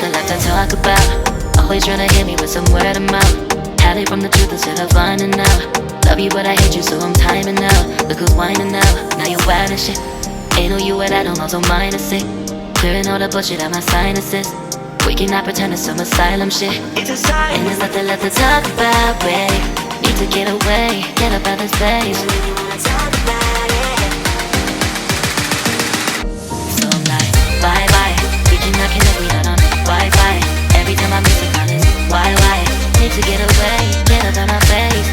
nothing left to talk about. Always trying to hit me with some word of mouth. Hide it from the truth instead of finding out. Love you but I hate you so I'm timing out. Look who's whining now, now you wild and shit. Ain't no you and I don't know, so mine is sick. Clearing all the bullshit out my sinuses. We cannot pretend it's some asylum shit. It's a sign. And there's nothing left to talk about, babe. Need to get away, get up out this place. So I'm like, bye bye. We cannot connect, we not on Wi-Fi. Every time I miss a call it's why? Need to get away, get up out my face.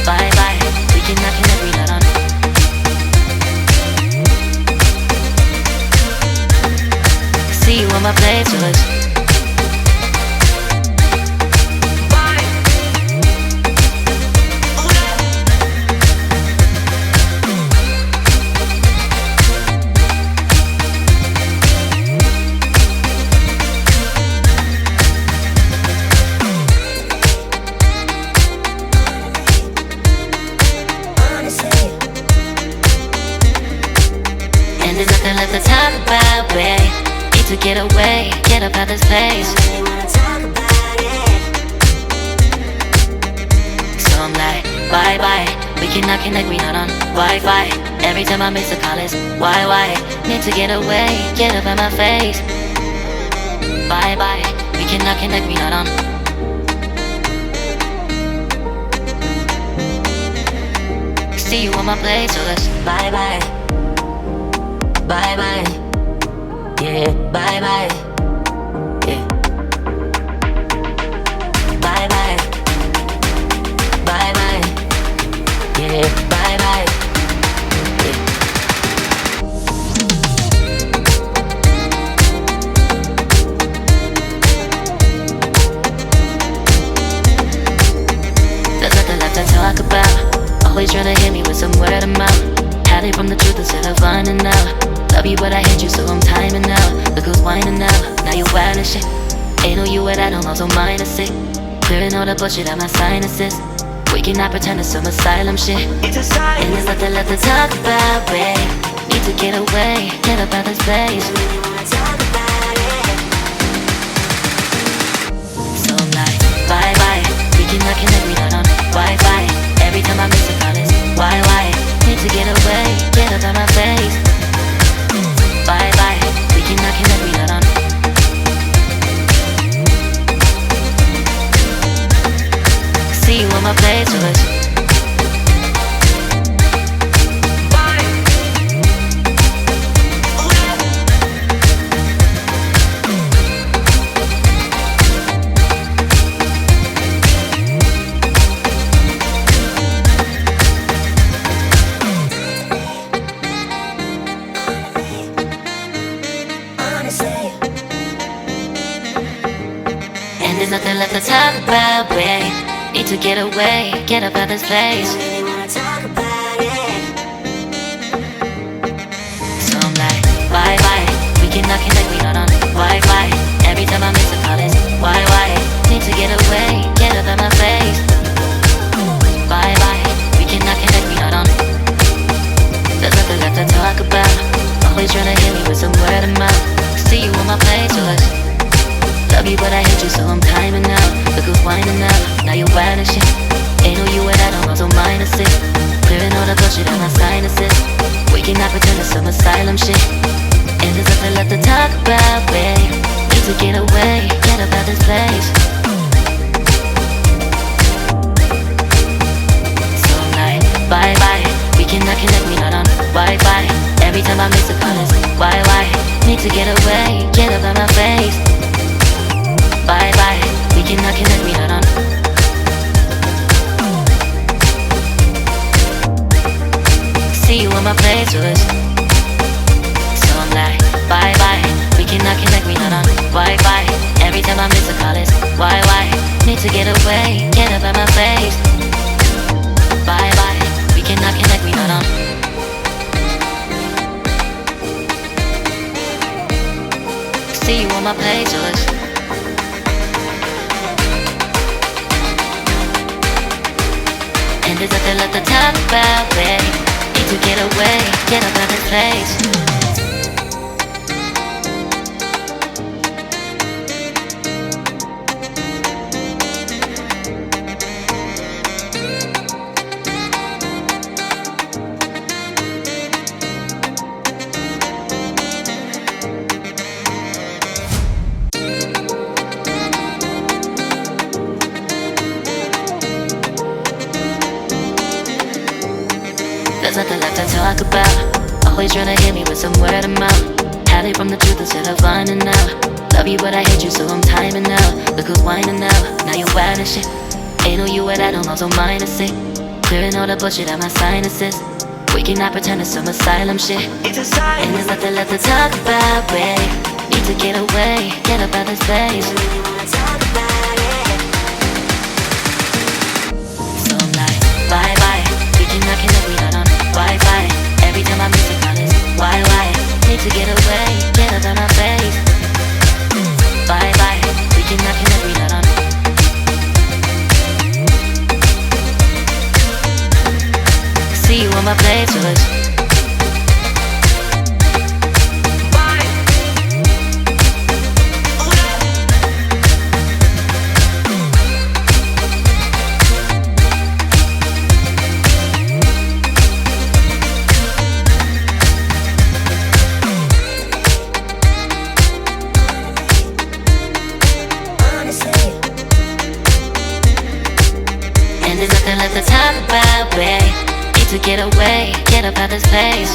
Bye bye. We cannot connect, we not on. See you on my playlist. And there's nothing left to talk about, babe. Need to get away, get up out this place. So I'm like, bye bye. We cannot connect, we not on Wi-Fi. Every time I miss a call it's why? Need to get away, get up out my face. Bye bye. We cannot connect, we not on. See you on my place, so let's bye bye. Bye bye. Yeah, bye bye. Yeah. Bye bye. Bye bye. Yeah, bye bye. Yeah. There's nothing left to talk about. Always trying to hit me with some word of mouth. Hide it from the truth instead of finding out. Love you but I hate you so I'm timing out. Look who's whining now, now you wild and shit. Ain't no you and I don't know, so mine is sick. Clearing all the bullshit out my sinuses. We cannot pretend it's some asylum shit. It's a sign. And there's nothing left to talk about, babe. Need to get away, get up out this place. So I'm like, bye bye. We cannot connect, we not on Wi-Fi. Every time I miss a call it's why? Need to get away, get up out my face. Bye bye, we cannot connect, we not on. See you on my playlist. And there's nothing left to talk about, babe. Need to get away, get up out this place. So I'm like, bye bye. We cannot connect, we not on Wi-Fi. Every time I miss a call it's why? Need to get away, get up out my face. Bye bye. We cannot connect, we not on. There's nothing left to talk about. Always trying to hit me with some word of mouth. See you on my playlist. Love you but I hate you so I'm timing out. Look who's whining now, now you wild and shit. Ain't no you and I don't know, so mine is sick. Clearing all the bullshit out my sinuses. We cannot pretend it's some asylum shit. And there's nothing left to talk about, babe. Need to get away, get up out this place. So I'm like, bye bye. We cannot connect, we not on Wi-Fi. Every time I miss a call it's why? Need to get away, get up out my face. Bye bye, we cannot connect, we not on. See you on my playlist. So I'm like, bye bye, we cannot connect, we not on Wi-Fi. Every time I miss a call it's why? Need to get away, get up out my face. Bye bye, we cannot connect, we not on. See you on my playlist. And there's nothing left to talk about, babe. Need to get away, get up out this place. nothing left to talk about. Always trying to hit me with some word of mouth. Hide it from the truth instead of finding out. Love you but I hate you so I'm timing out. Look who's whining now, now you're wild and shit. Ain't no you at I don't know, so mine is sick. Clearing all the bullshit out my sinuses. We cannot pretend it's some asylum shit. And there's nothing left to talk about, babe. Need to get away, get up out this place. So I'm like, bye bye. We cannot connect, we not on Wi-Fi. Every time I miss a call it's why? Need to get away, get up out my face. Bye bye. We cannot connect, we not on. See you on my playlist. And there's nothing left to talk about, babe. To get away, get up out this place.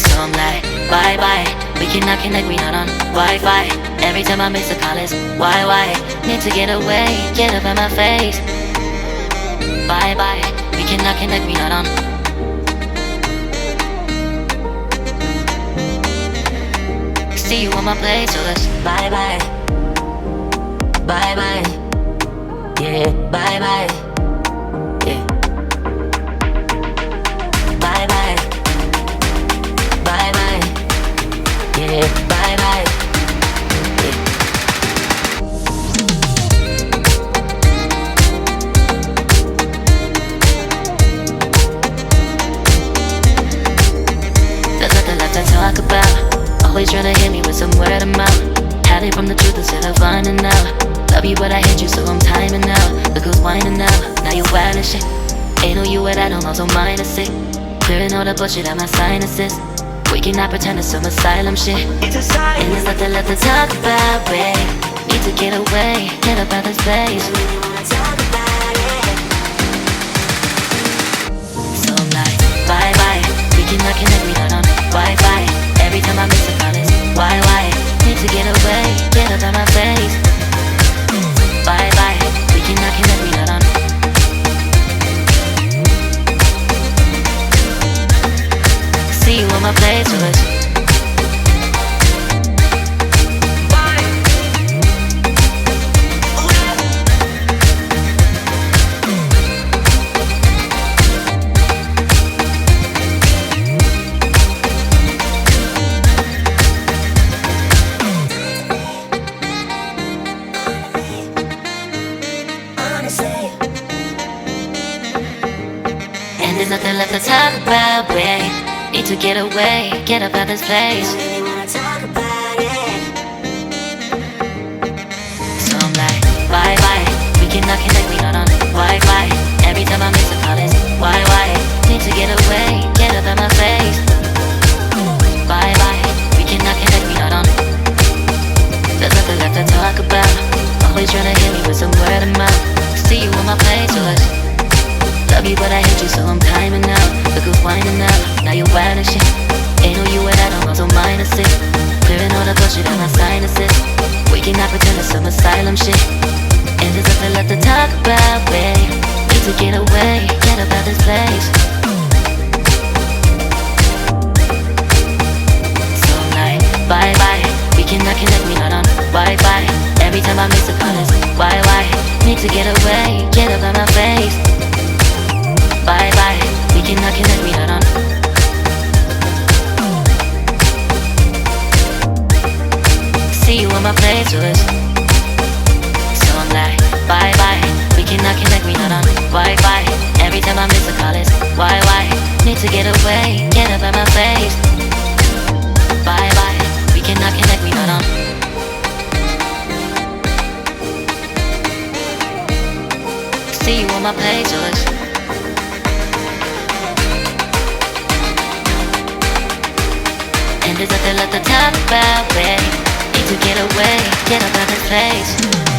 So I'm like, bye bye. We cannot connect, we not on Wi-Fi. Every time I miss a call it's why? Need to get away, get up out my face. Bye bye. We cannot connect, we not on. See you on my place, so let's bye bye. Bye bye. Yeah, bye bye. Yeah. Bye bye. Bye bye. Yeah, bye bye. Yeah. There's nothing left to talk about. Always trying to hit me with some word of mouth. Hide it from the truth instead of finding out. Love you but I hate you so I'm timing out. Look who's whining now, now you're wild and shit. Ain't no you at I don't know, so mine is sick. Clearing all the bullshit out my sinuses. We cannot pretend it's some asylum shit. And there's nothing left to talk about, babe. Need to get away, get up out this place. So I'm like, bye bye. We cannot connect, we not on Wi-Fi. Every time I miss a call it's why? Need to get away, get up out my face. Bye bye, we cannot connect, we not on. See you on my playlist. And there's nothing left to talk about, babe. Need to get away, get up out this place. So I'm like, bye bye. We cannot connect, we not on Wi-Fi. Every time I miss a call it's why? Need to get away, get up out my face. Bye bye. We cannot connect, we not on. There's nothing left to talk about. Always trying to hit me with some word of mouth. See you on my playlist. Love you but I hate you so I'm timing out. Look who's whining now, now you're wild and shit. Ain't no you at I don't know, so mine is sick. Clearing all the bullshit out my sinuses. We cannot pretend it's some asylum shit. And there's nothing left to talk about, babe. Need to get away, get up out this place. So I'm like, bye bye. We cannot connect, we not on Wi-Fi. Every time I miss a call it's why? Need to get away, get up out my face. Bye bye, we cannot connect, we not on. See you on my playlist. So I'm like, bye bye, we cannot connect, we not on Wi-Fi. Every time I miss a call it's why? Need to get away, get up out my face. Bye bye, we cannot connect, we not on. See you on my playlist. And there's nothing left to talk about, babe. Need to get away, get up out this place.